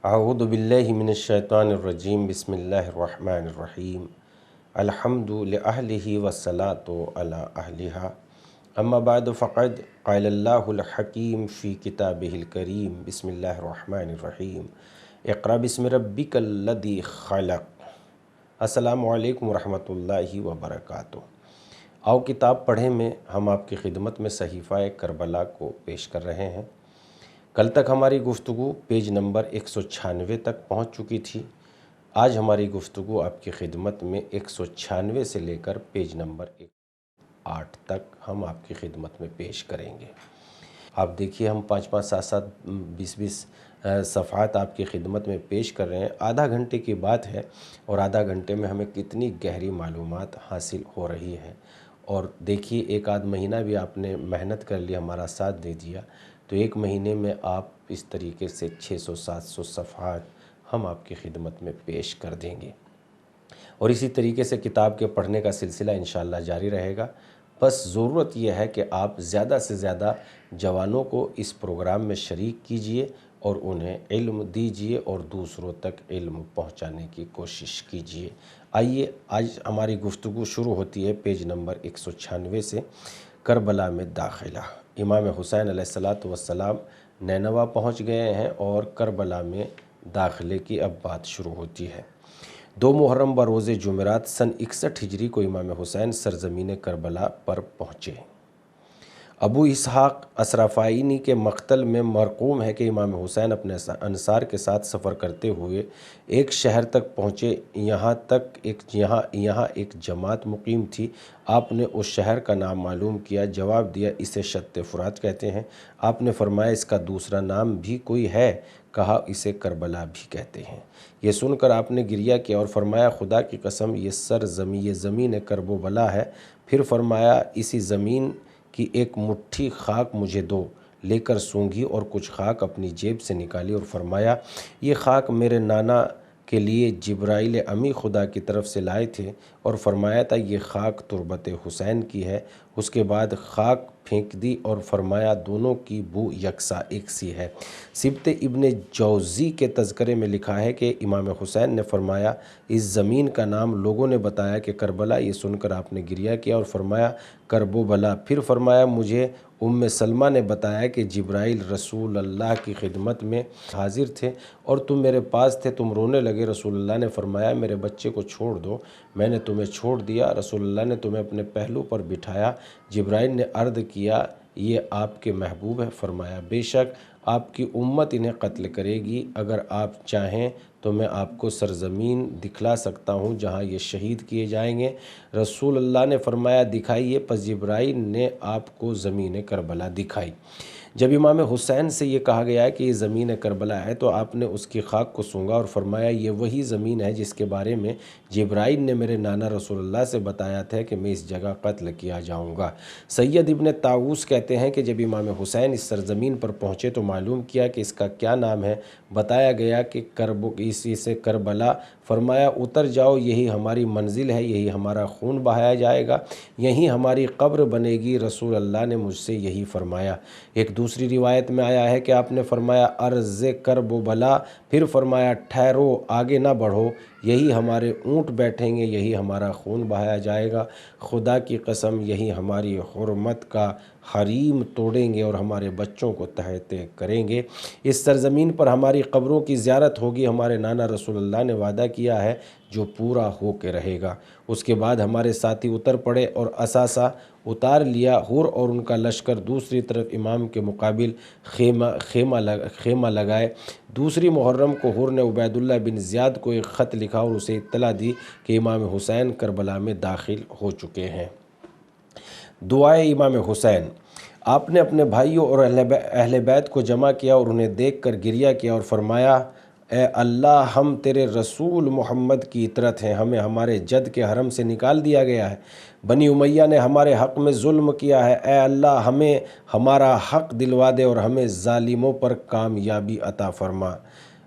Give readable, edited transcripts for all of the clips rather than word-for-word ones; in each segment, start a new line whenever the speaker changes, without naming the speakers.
اعوذ باللہ من الشیطان الرجیم بسم اللہ الرحمن الرحیم الحمد لأہلہ والصلاة علی اہلہا اما بعد فقد قال اللہ الحکیم فی کتابہ الکریم بسم اللہ الرحمن الرحیم اقرأ بسم ربک الذی خلق۔ السلام علیکم ورحمۃ اللہ وبرکاتہ۔ آؤ کتاب پڑھیں میں ہم آپ کی خدمت میں صحیفہ کربلا کو پیش کر رہے ہیں۔ کل تک ہماری گفتگو پیج نمبر 196 تک پہنچ چکی تھی۔ آج ہماری گفتگو آپ کی خدمت میں 196 سے لے کر پیج نمبر 8 تک ہم آپ کی خدمت میں پیش کریں گے۔ آپ دیکھیے ہم 5 7 20 صفحات آپ کی خدمت میں پیش کر رہے ہیں۔ آدھا گھنٹے کی بات ہے اور آدھا گھنٹے میں ہمیں کتنی گہری معلومات حاصل ہو رہی ہے۔ اور دیکھیے ایک آدھ مہینہ بھی آپ نے محنت کر لی، ہمارا ساتھ دے دیا، تو ایک مہینے میں آپ اس طریقے سے 600 700 صفحات ہم آپ کی خدمت میں پیش کر دیں گے، اور اسی طریقے سے کتاب کے پڑھنے کا سلسلہ انشاءاللہ جاری رہے گا۔ بس ضرورت یہ ہے کہ آپ زیادہ سے زیادہ جوانوں کو اس پروگرام میں شریک کیجئے اور انہیں علم دیجئے اور دوسروں تک علم پہنچانے کی کوشش کیجئے۔ آئیے آج ہماری گفتگو شروع ہوتی ہے پیج نمبر 196 سے۔ کربلا میں داخلہ۔ امام حسین علیہ السلام نینوا پہنچ گئے ہیں اور کربلا میں داخلے کی اب بات شروع ہوتی ہے۔ 2 محرم بروز جمعرات سن 61 ہجری کو امام حسین سرزمین کربلا پر پہنچے۔ ابو اسحاق اسرافائینی کے مقتل میں مرقوم ہے کہ امام حسین اپنے انصار کے ساتھ سفر کرتے ہوئے ایک شہر تک پہنچے، یہاں ایک جماعت مقیم تھی۔ آپ نے اس شہر کا نام معلوم کیا، جواب دیا اسے شط فرات کہتے ہیں۔ آپ نے فرمایا اس کا دوسرا نام بھی کوئی ہے؟ کہا اسے کربلا بھی کہتے ہیں۔ یہ سن کر آپ نے گریہ کیا اور فرمایا خدا کی قسم یہ زمین کرب و بلا ہے۔ پھر فرمایا اسی زمین کی ایک مٹھی خاک مجھے دو۔ لے کر سونگھی اور کچھ خاک اپنی جیب سے نکالی اور فرمایا یہ خاک میرے نانا کے لیے جبرائیل امی خدا کی طرف سے لائے تھے، اور فرمایا تھا یہ خاک تربت حسین کی ہے۔ اس کے بعد خاک پھینک دی اور فرمایا دونوں کی بو یکساں ایک سی ہے۔ سبت ابن جوزی کے تذکرے میں لکھا ہے کہ امام حسین نے فرمایا اس زمین کا نام لوگوں نے بتایا کہ کربلا۔ یہ سن کر آپ نے گریہ کیا اور فرمایا کرب و بلا۔ پھر فرمایا مجھے ام سلمہ نے بتایا کہ جبرائیل رسول اللہ کی خدمت میں حاضر تھے اور تم میرے پاس تھے، تم رونے لگے۔ رسول اللہ نے فرمایا میرے بچے کو چھوڑ دو، میں نے تمہیں چھوڑ دیا۔ رسول اللہ نے تمہیں اپنے پہلو پر بٹھایا۔ جبرائیل نے عرض کیا یہ آپ کے محبوب ہے؟ فرمایا بے شک آپ کی امت انہیں قتل کرے گی، اگر آپ چاہیں تو میں آپ کو سرزمین دکھلا سکتا ہوں جہاں یہ شہید کیے جائیں گے۔ رسول اللہ نے فرمایا دکھائیے۔ پس جبرائیل نے آپ کو زمین کربلا دکھائی۔ جب امام حسین سے یہ کہا گیا کہ یہ زمین کربلا ہے تو آپ نے اس کی خاک کو سونگا اور فرمایا یہ وہی زمین ہے جس کے بارے میں جبرائیل نے میرے نانا رسول اللہ سے بتایا تھا کہ میں اس جگہ قتل کیا جاؤں گا۔ سید ابن طاووس کہتے ہیں کہ جب امام حسین اس سرزمین پر پہنچے تو معلوم کیا کہ اس کا کیا نام ہے۔ بتایا گیا کہ اسی سے کربلا۔ فرمایا اتر جاؤ، یہی ہماری منزل ہے، یہی ہمارا خون بہایا جائے گا، یہی ہماری قبر بنے گی۔ رسول اللہ نے مجھ سے یہی فرمایا۔ ایک دوسری روایت میں آیا ہے کہ آپ نے فرمایا عرض کرب و بلا، پھر فرمایا ٹھہرو آگے نہ بڑھو، یہی ہمارے اونٹ بیٹھیں گے، یہی ہمارا خون بہایا جائے گا۔ خدا کی قسم یہی ہماری حرمت کا حریم توڑیں گے اور ہمارے بچوں کو تہتے کریں گے۔ اس سرزمین پر ہماری قبروں کی زیارت ہوگی، ہمارے نانا رسول اللہ نے وعدہ کیا ہے جو پورا ہو کے رہے گا۔ اس کے بعد ہمارے ساتھی اتر پڑے اور اثاثہ اتار لیا۔ حر اور ان کا لشکر دوسری طرف امام کے مقابل خیمہ لگائے۔ دوسری محرم کو حر نے عبید اللہ بن زیاد کو ایک خط لکھا اور اسے اطلاع دی کہ امام حسین کربلا میں داخل ہو چکے ہیں۔ دعائے امام حسین۔ آپ نے اپنے بھائیوں اور اہل بیت کو جمع کیا اور انہیں دیکھ کر گریہ کیا اور فرمایا اے اللہ ہم تیرے رسول محمد کی اطرت ہیں، ہمیں ہمارے جد کے حرم سے نکال دیا گیا ہے، بنی امیہ نے ہمارے حق میں ظلم کیا ہے، اے اللہ ہمیں ہمارا حق دلوا دے اور ہمیں ظالموں پر کامیابی عطا فرما۔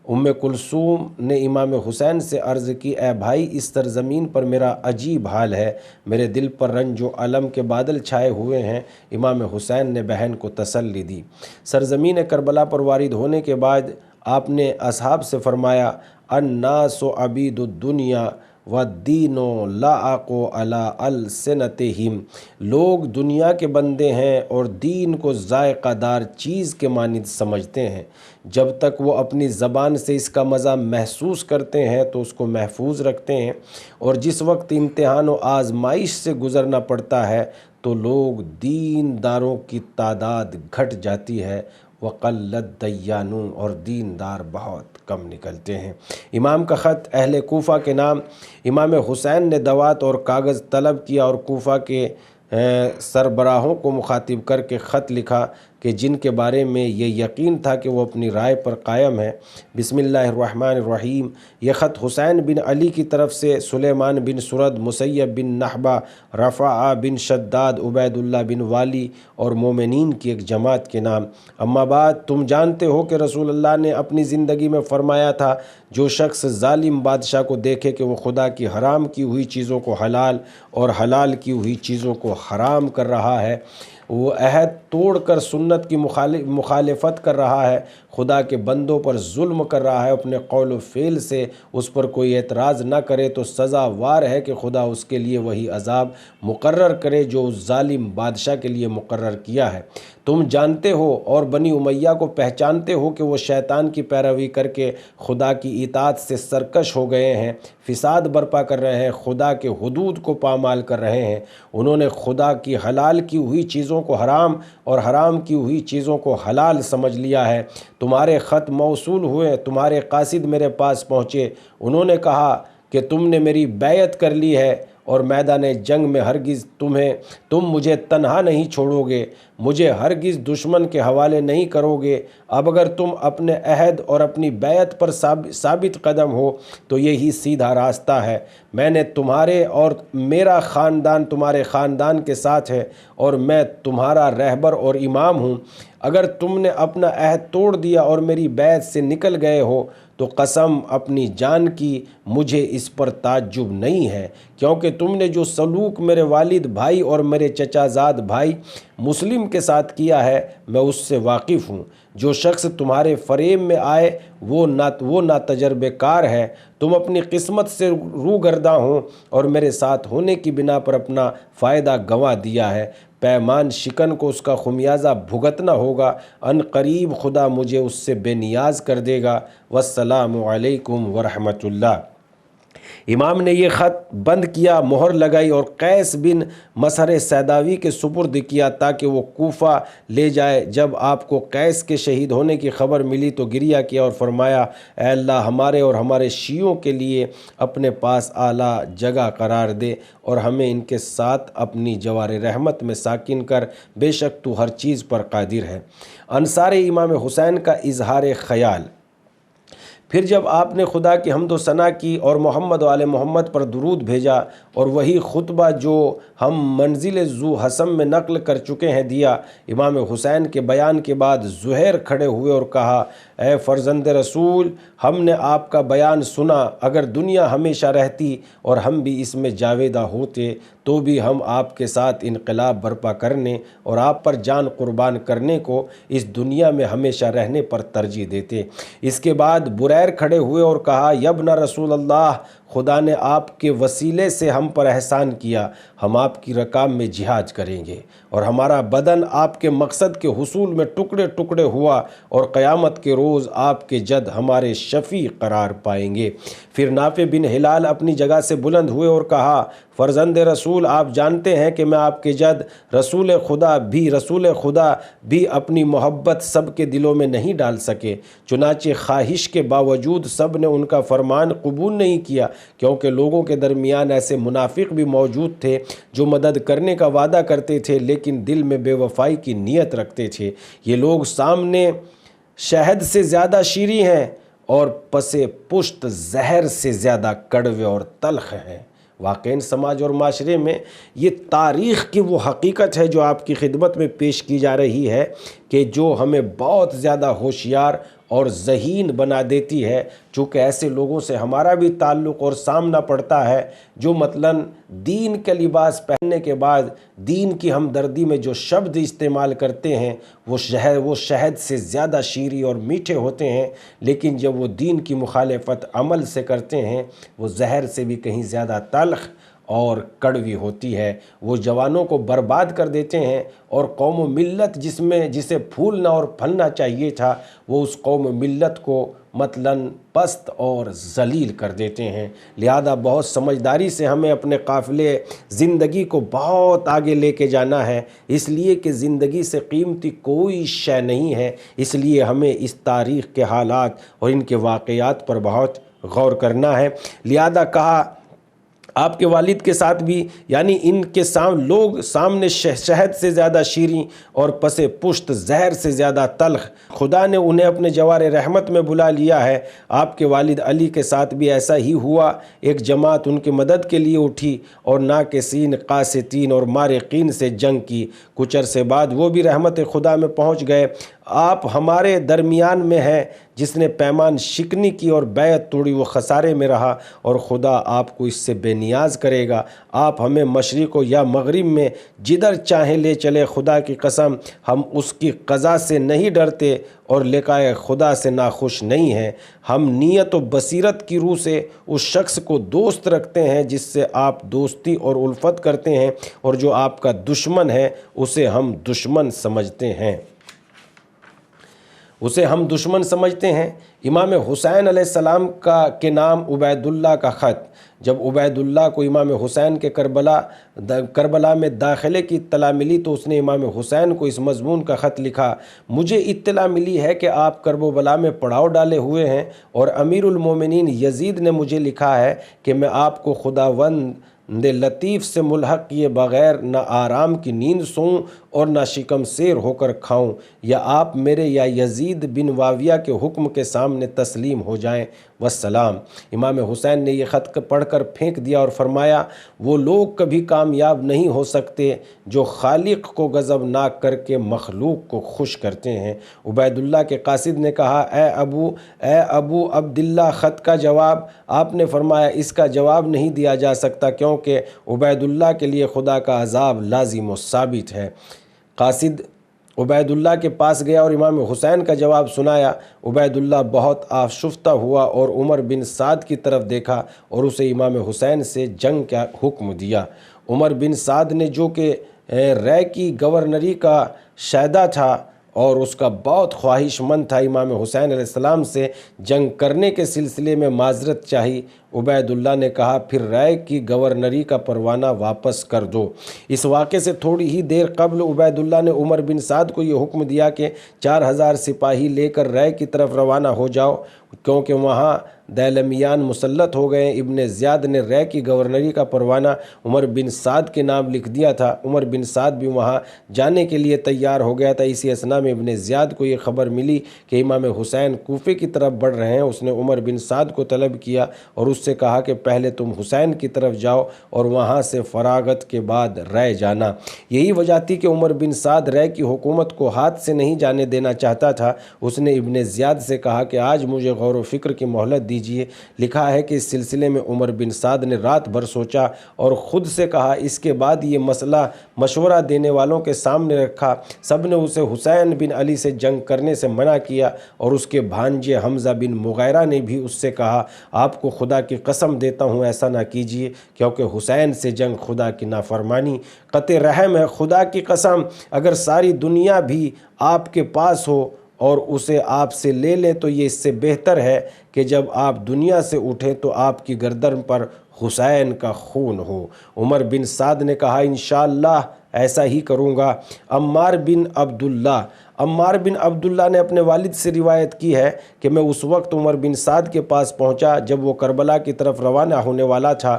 ام کلثوم نے امام حسین سے عرض کی اے بھائی اس سرزمین پر میرا عجیب حال ہے، میرے دل پر رنج و الم کے بادل چھائے ہوئے ہیں۔ امام حسین نے بہن کو تسلی دی۔ سرزمین کربلا پر وارد ہونے کے بعد آپ نے اصحاب سے فرمایا الناس عبید الدنیا والدین لاعق علی السنتہم، لوگ دنیا کے بندے ہیں اور دین کو ذائقہ دار چیز کے مانند سمجھتے ہیں، جب تک وہ اپنی زبان سے اس کا مزہ محسوس کرتے ہیں تو اس کو محفوظ رکھتے ہیں، اور جس وقت امتحان و آزمائش سے گزرنا پڑتا ہے تو لوگ دین داروں کی تعداد گھٹ جاتی ہے، وقلت دیانون، اور دین دار بہت کم نکلتے ہیں۔ امام کا خط اہل کوفہ کے نام امام حسین نے دوات اور کاغذ طلب کیا اور کوفہ کے سربراہوں کو مخاطب کر کے خط لکھا کہ جن کے بارے میں یہ یقین تھا کہ وہ اپنی رائے پر قائم ہے۔ بسم اللہ الرحمن الرحیم۔ یہ خط حسین بن علی کی طرف سے سلیمان بن سرد، مسیب بن نحبہ، رفاعہ بن شداد، عبید اللہ بن والی اور مومنین کی ایک جماعت کے نام۔ اما بعد، تم جانتے ہو کہ رسول اللہ نے اپنی زندگی میں فرمایا تھا جو شخص ظالم بادشاہ کو دیکھے کہ وہ خدا کی حرام کی ہوئی چیزوں کو حلال اور حلال کی ہوئی چیزوں کو حرام کر رہا ہے، وہ عہد توڑ کر سنت کی مخالفت کر رہا ہے، خدا کے بندوں پر ظلم کر رہا ہے، اپنے قول و فعل سے اس پر کوئی اعتراض نہ کرے تو سزاوار ہے کہ خدا اس کے لیے وہی عذاب مقرر کرے جو اس ظالم بادشاہ کے لیے مقرر کیا ہے۔ تم جانتے ہو اور بنی امیہ کو پہچانتے ہو کہ وہ شیطان کی پیروی کر کے خدا کی اطاعت سے سرکش ہو گئے ہیں، فساد برپا کر رہے ہیں، خدا کے حدود کو پامال کر رہے ہیں۔ انہوں نے خدا کی حلال کی ہوئی چیزوں کو حرام اور حرام کی ہوئی چیزوں کو حلال سمجھ لیا ہے۔ تمہارے خط موصول ہوئے، تمہارے قاصد میرے پاس پہنچے، انہوں نے کہا کہ تم نے میری بیعت کر لی ہے اور میدان جنگ میں ہرگز تم مجھے تنہا نہیں چھوڑو گے، مجھے ہرگز دشمن کے حوالے نہیں کرو گے۔ اب اگر تم اپنے عہد اور اپنی بیعت پر ثابت قدم ہو تو یہی سیدھا راستہ ہے۔ میں نے تمہارے اور میرا خاندان تمہارے خاندان کے ساتھ ہے اور میں تمہارا رہبر اور امام ہوں۔ اگر تم نے اپنا عہد توڑ دیا اور میری بیعت سے نکل گئے ہو تو قسم اپنی جان کی مجھے اس پر تعجب نہیں ہے، کیونکہ تم نے جو سلوک میرے والد بھائی اور میرے چچا زاد بھائی مسلم کے ساتھ کیا ہے میں اس سے واقف ہوں۔ جو شخص تمہارے فریب میں آئے وہ ناتجربہ کار ہے۔ تم اپنی قسمت سے روگرداں ہو اور میرے ساتھ ہونے کی بنا پر اپنا فائدہ گنوا دیا ہے۔ پیمان شکن کو اس کا خمیازہ بھگتنا ہوگا، ان قریب خدا مجھے اس سے بے نیاز کر دے گا۔ والسلام علیکم ورحمۃ اللہ۔ امام نے یہ خط بند کیا، مہر لگائی اور قیس بن مسہر سیداوی کے سپرد کیا تاکہ وہ کوفہ لے جائے۔ جب آپ کو قیس کے شہید ہونے کی خبر ملی تو گریہ کیا اور فرمایا، اے اللہ ہمارے اور ہمارے شیعوں کے لیے اپنے پاس اعلیٰ جگہ قرار دے اور ہمیں ان کے ساتھ اپنی جوار رحمت میں ساکن کر، بے شک تو ہر چیز پر قادر ہے۔ انصار امام حسین کا اظہار خیال۔ پھر جب آپ نے خدا کی حمد و ثنا کی اور محمد و آل محمد پر درود بھیجا اور وہی خطبہ جو ہم منزل ذو حسم میں نقل کر چکے ہیں دیا، امام حسین کے بیان کے بعد زہیر کھڑے ہوئے اور کہا، اے فرزند رسول، ہم نے آپ کا بیان سنا، اگر دنیا ہمیشہ رہتی اور ہم بھی اس میں جاویدہ ہوتے تو بھی ہم آپ کے ساتھ انقلاب برپا کرنے اور آپ پر جان قربان کرنے کو اس دنیا میں ہمیشہ رہنے پر ترجیح دیتے۔ اس کے بعد بریر کھڑے ہوئے اور کہا، یبن رسول اللہ، خدا نے آپ کے وسیلے سے ہم پر احسان کیا، ہم آپ کی رکاب میں جہاد کریں گے اور ہمارا بدن آپ کے مقصد کے حصول میں ٹکڑے ٹکڑے ہوا اور قیامت کے روز آپ کے جد ہمارے شفیع قرار پائیں گے۔ پھر نافع بن ہلال اپنی جگہ سے بلند ہوئے اور کہا، فرزند رسول، آپ جانتے ہیں کہ میں آپ کے جد رسول خدا بھی اپنی محبت سب کے دلوں میں نہیں ڈال سکے، چنانچہ خواہش کے باوجود سب نے ان کا فرمان قبول نہیں کیا، کیونکہ لوگوں کے درمیان ایسے منافق بھی موجود تھے جو مدد کرنے کا وعدہ کرتے تھے لیکن دل میں بے وفائی کی نیت رکھتے تھے۔ یہ لوگ سامنے شہد سے زیادہ شیریں ہیں اور پس پشت زہر سے زیادہ کڑوے اور تلخ ہیں۔ واقعاً سماج اور معاشرے میں یہ تاریخ کی وہ حقیقت ہے جو آپ کی خدمت میں پیش کی جا رہی ہے کہ جو ہمیں بہت زیادہ ہوشیار اور ذہین بنا دیتی ہے۔ چونکہ ایسے لوگوں سے ہمارا بھی تعلق اور سامنا پڑتا ہے جو مثلاً دین کا لباس پہننے کے بعد دین کی ہمدردی میں جو شبد استعمال کرتے ہیں وہ شہد سے زیادہ شیریں اور میٹھے ہوتے ہیں، لیکن جب وہ دین کی مخالفت عمل سے کرتے ہیں وہ زہر سے بھی کہیں زیادہ تلخ اور کڑوی ہوتی ہے۔ وہ جوانوں کو برباد کر دیتے ہیں، اور قوم و ملت جسے پھولنا اور پھلنا چاہیے تھا وہ اس قوم و ملت کو مثلاً پست اور ذلیل کر دیتے ہیں۔ لہذا بہت سمجھداری سے ہمیں اپنے قافلے زندگی کو بہت آگے لے کے جانا ہے، اس لیے کہ زندگی سے قیمتی کوئی شے نہیں ہے۔ اس لیے ہمیں اس تاریخ کے حالات اور ان کے واقعات پر بہت غور کرنا ہے۔ لہذا کہا آپ کے والد کے ساتھ بھی، یعنی ان کے لوگ سامنے شہد سے زیادہ شیریں اور پس پشت زہر سے زیادہ تلخ، خدا نے انہیں اپنے جوار رحمت میں بلا لیا ہے۔ آپ کے والد علی کے ساتھ بھی ایسا ہی ہوا۔ ایک جماعت ان کی مدد کے لیے اٹھی اور ناکسین، قاسطین اور مارقین سے جنگ کی۔ کچھ عرصے بعد وہ بھی رحمت خدا میں پہنچ گئے۔ آپ ہمارے درمیان میں ہیں، جس نے پیمان شکنی کی اور بیعت توڑی وہ خسارے میں رہا، اور خدا آپ کو اس سے بے نیاز کرے گا۔ آپ ہمیں مشرق و یا مغرب میں جدھر چاہیں لے چلے، خدا کی قسم ہم اس کی قضا سے نہیں ڈرتے اور لقائے خدا سے ناخوش نہیں ہیں۔ ہم نیت و بصیرت کی روح سے اس شخص کو دوست رکھتے ہیں جس سے آپ دوستی اور الفت کرتے ہیں، اور جو آپ کا دشمن ہے اسے ہم دشمن سمجھتے ہیں۔ امام حسین علیہ السلام کے نام عبید اللہ کا خط۔ جب عبید اللہ کو امام حسین کے کربلا میں داخلے کی اطلاع ملی تو اس نے امام حسین کو اس مضمون کا خط لکھا: مجھے اطلاع ملی ہے کہ آپ کرب و بلا میں پڑاؤ ڈالے ہوئے ہیں، اور امیر المومنین یزید نے مجھے لکھا ہے کہ میں آپ کو خداوند لطیف سے ملحق کیے بغیر نہ آرام کی نیند سوؤں اور نہ شکم سیر ہو کر کھاؤں، یا آپ میرے یا یزید بن معاویہ کے حکم کے سامنے تسلیم ہو جائیں، والسلام۔ امام حسین نے یہ خط پڑھ کر پھینک دیا اور فرمایا: وہ لوگ کبھی کامیاب نہیں ہو سکتے جو خالق کو غضبناک کر کے مخلوق کو خوش کرتے ہیں۔ عبید اللہ کے قاصد نے کہا: اے ابو عبداللہ، خط کا جواب؟ آپ نے فرمایا: اس کا جواب نہیں دیا جا سکتا، کیونکہ عبید اللہ کے لیے خدا کا عذاب لازم و ثابت ہے۔ قاصد عبید اللہ کے پاس گیا اور امام حسین کا جواب سنایا۔ عبید اللہ بہت آشفتہ ہوا اور عمر بن سعد کی طرف دیکھا اور اسے امام حسین سے جنگ کا حکم دیا۔ عمر بن سعد نے، جو کہ رے کی گورنری کا شہدا تھا اور اس کا بہت خواہش مند تھا، امام حسین علیہ السلام سے جنگ کرنے کے سلسلے میں معذرت چاہی۔ عبید اللہ نے کہا: پھر رائے کی گورنری کا پروانہ واپس کر دو۔ اس واقعے سے تھوڑی ہی دیر قبل عبید اللہ نے عمر بن سعد کو یہ حکم دیا کہ 4000 سپاہی لے کر رائے کی طرف روانہ ہو جاؤ، کیونکہ وہاں دیلمیان مسلط ہو گئے۔ ابن زیاد نے رے کی گورنری کا پروانہ عمر بن سعد کے نام لکھ دیا تھا۔ عمر بن سعد بھی وہاں جانے کے لیے تیار ہو گیا تھا۔ اسی اثنا میں ابن زیاد کو یہ خبر ملی کہ امام حسین کوفے کی طرف بڑھ رہے ہیں۔ اس نے عمر بن سعد کو طلب کیا اور اس سے کہا کہ پہلے تم حسین کی طرف جاؤ اور وہاں سے فراغت کے بعد رے جانا۔ یہی وجہ تھی کہ عمر بن سعد رے کی حکومت کو ہاتھ سے نہیں جانے دینا چاہتا تھا۔ اس نے ابن زیاد سے کہا کہ آج مجھے غور و فکر کی مہلت دیجیے۔ لکھا ہے کہ اس سلسلے میں عمر بن سعد نے رات بھر سوچا اور خود سے کہا۔ اس کے بعد یہ مسئلہ مشورہ دینے والوں کے سامنے رکھا۔ سب نے اسے حسین بن علی سے جنگ کرنے سے منع کیا، اور اس کے بھانجے حمزہ بن مغیرہ نے بھی اس سے کہا: آپ کو خدا کی قسم دیتا ہوں ایسا نہ کیجیے، کیونکہ حسین سے جنگ خدا کی نافرمانی، قطع رحم ہے۔ خدا کی قسم اگر ساری دنیا بھی آپ کے پاس ہو اور اسے آپ سے لے لیں تو یہ اس سے بہتر ہے کہ جب آپ دنیا سے اٹھیں تو آپ کی گردن پر حسین کا خون ہو۔ عمر بن سعد نے کہا: انشاءاللہ ایسا ہی کروں گا۔ عمار بن عبداللہ نے اپنے والد سے روایت کی ہے کہ میں اس وقت عمر بن سعد کے پاس پہنچا جب وہ کربلا کی طرف روانہ ہونے والا تھا۔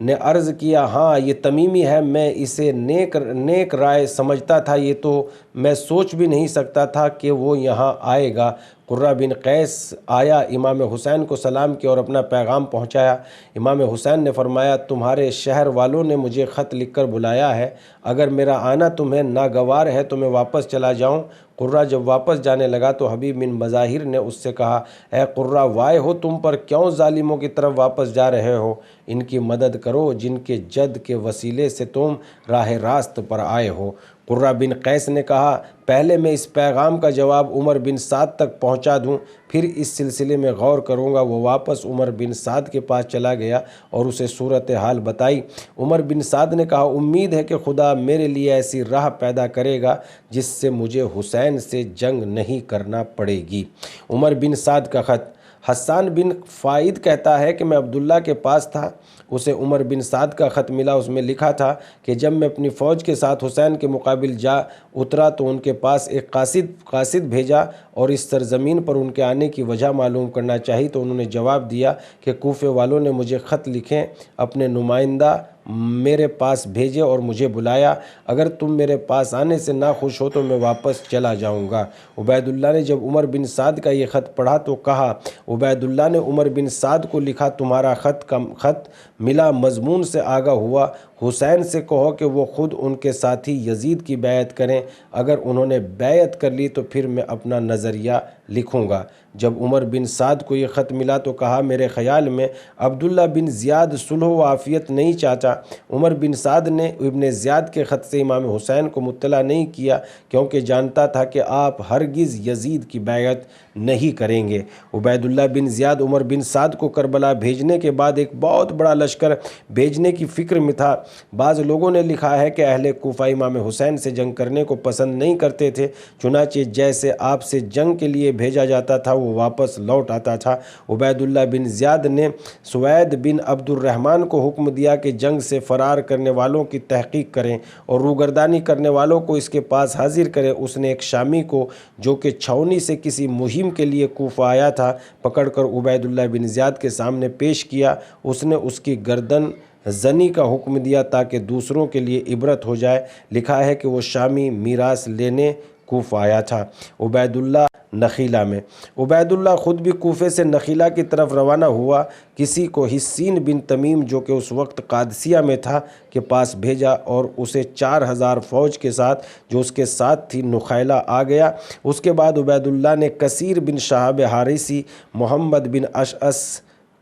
نے عرض کیا ہاں یہ تمیمی ہے، میں اسے نیک رائے سمجھتا تھا، یہ تو میں سوچ بھی نہیں سکتا تھا کہ وہ یہاں آئے گا۔ قرہ بن قیس آیا، امام حسین کو سلام کیا اور اپنا پیغام پہنچایا۔ امام حسین نے فرمایا تمہارے شہر والوں نے مجھے خط لکھ کر بلایا ہے، اگر میرا آنا تمہیں ناگوار ہے تو میں واپس چلا جاؤں۔ قرہ جب واپس جانے لگا تو حبیب بن مظاہر نے اس سے کہا اے قرہ وائے ہو تم پر، کیوں ظالموں کی طرف واپس جا رہے ہو؟ ان کی مدد کرو جن کے جد کے وسیلے سے تم راہ راست پر آئے ہو۔ قرہ بن قیس نے کہا پہلے میں اس پیغام کا جواب عمر بن سعد تک پہنچا دوں، پھر اس سلسلے میں غور کروں گا۔ وہ واپس عمر بن سعد کے پاس چلا گیا اور اسے صورتحال بتائی۔ عمر بن سعد نے کہا امید ہے کہ خدا میرے لیے ایسی راہ پیدا کرے گا جس سے مجھے حسین سے جنگ نہیں کرنا پڑے گی۔ عمر بن سعد کا خط۔ حسان بن فائد کہتا ہے کہ میں عبداللہ کے پاس تھا، اسے عمر بن سعد کا خط ملا، اس میں لکھا تھا کہ جب میں اپنی فوج کے ساتھ حسین کے مقابل جا اترا تو ان کے پاس ایک قاصد بھیجا اور اس سرزمین پر ان کے آنے کی وجہ معلوم کرنا چاہی، تو انہوں نے جواب دیا کہ کوفے والوں نے مجھے خط لکھیں، اپنے نمائندہ میرے پاس بھیجے اور مجھے بلایا، اگر تم میرے پاس آنے سے ناخوش ہو تو میں واپس چلا جاؤں گا۔ عبید اللہ نے جب عمر بن سعد کا یہ خط پڑھا تو کہا عبید اللہ نے عمر بن سعد کو لکھا تمہارا خط ملا، مضمون سے آگاہ ہوا، حسین سے کہو کہ وہ خود ان کے ساتھی یزید کی بیعت کریں، اگر انہوں نے بیعت کر لی تو پھر میں اپنا نظریہ لکھوں گا۔ جب عمر بن سعد کو یہ خط ملا تو کہا میرے خیال میں عبداللہ بن زیاد صلح و عافیت نہیں چاہتا۔ عمر بن سعد نے ابن زیاد کے خط سے امام حسین کو مطلع نہیں کیا کیونکہ جانتا تھا کہ آپ ہرگز یزید کی بیعت نہیں کریں گے۔ عبید اللہ بن زیاد عمر بن سعد کو کربلا بھیجنے کے بعد ایک بہت بڑا لشکر بھیجنے کی فکر میں تھا۔ بعض لوگوں نے لکھا ہے کہ اہل کوفہ امام حسین سے جنگ کرنے کو پسند نہیں کرتے تھے، چنانچہ جیسے آپ سے جنگ کے لیے بھیجا جاتا تھا وہ واپس لوٹ آتا تھا۔ عبید اللہ بن زیاد نے سوید بن عبد الرحمن کو حکم دیا کہ جنگ سے فرار کرنے والوں کی تحقیق کریں اور روگردانی کرنے والوں کو اس کے پاس حاضر کریں۔ اس نے ایک شامی کو جو کہ چھاؤنی سے کسی مہم کے لیے کوفہ آیا تھا پکڑ کر عبید اللہ بن زیاد کے سامنے پیش کیا، اس نے اس کی گردن زنی کا حکم دیا تاکہ دوسروں کے لیے عبرت ہو جائے۔ لکھا ہے کہ وہ شامی میراث لینے کوفہ آیا تھا۔ عبید اللہ نخیلہ میں۔ عبید اللہ خود بھی کوفے سے نخیلہ کی طرف روانہ ہوا، کسی کو حسین بن تمیم جو کہ اس وقت قادسیہ میں تھا کے پاس بھیجا اور اسے 4000 فوج کے ساتھ جو اس کے ساتھ تھی نخیلہ آ گیا۔ اس کے بعد عبید اللہ نے کثیر بن شہاب حارثی، محمد بن اشعث،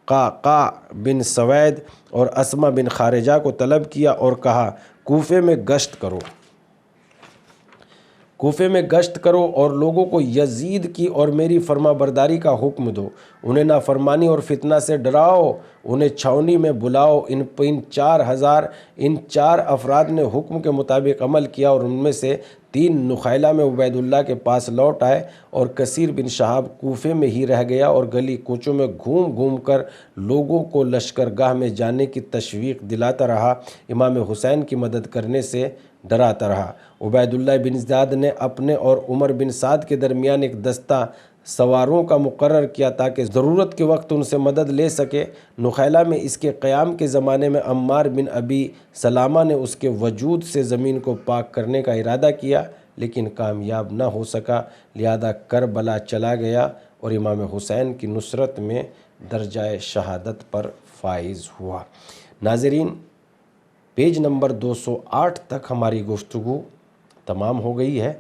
قعقاع بن سوید اور اسما بن خارجہ کو طلب کیا اور کہا کوفے میں گشت کرو اور لوگوں کو یزید کی اور میری فرما برداری کا حکم دو، انہیں نافرمانی اور فتنہ سے ڈراؤ، انہیں چھاؤنی میں بلاؤ۔ ان 4 افراد نے حکم کے مطابق عمل کیا اور ان میں سے 3 نخیلہ میں عبید اللہ کے پاس لوٹ آئے اور کثیر بن شہاب کوفے میں ہی رہ گیا اور گلی کوچوں میں گھوم گھوم کر لوگوں کو لشکرگاہ میں جانے کی تشویق دلاتا رہا، امام حسین کی مدد کرنے سے ڈراتا رہا۔ عبید اللہ بن زیاد نے اپنے اور عمر بن سعد کے درمیان ایک دستہ سواروں کا مقرر کیا تاکہ ضرورت کے وقت ان سے مدد لے سکے۔ نخیلہ میں اس کے قیام کے زمانے میں عمار بن ابی سلامہ نے اس کے وجود سے زمین کو پاک کرنے کا ارادہ کیا لیکن کامیاب نہ ہو سکا، لہذا کربلا چلا گیا اور امام حسین کی نصرت میں درجہ شہادت پر فائز ہوا۔ ناظرین، پیج نمبر 208 تک ہماری گفتگو تمام ہو گئی ہے۔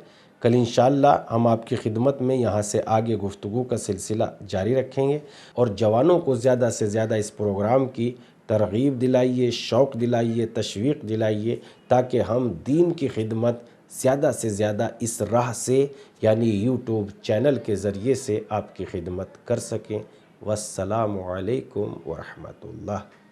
کل انشاءاللہ ہم آپ کی خدمت میں یہاں سے آگے گفتگو کا سلسلہ جاری رکھیں گے اور جوانوں کو زیادہ سے زیادہ اس پروگرام کی ترغیب دلائیے، شوق دلائیے، تشویق دلائیے تاکہ ہم دین کی خدمت زیادہ سے زیادہ اس راہ سے یعنی یوٹیوب چینل کے ذریعے سے آپ کی خدمت کر سکیں۔ والسلام علیکم ورحمۃ اللہ۔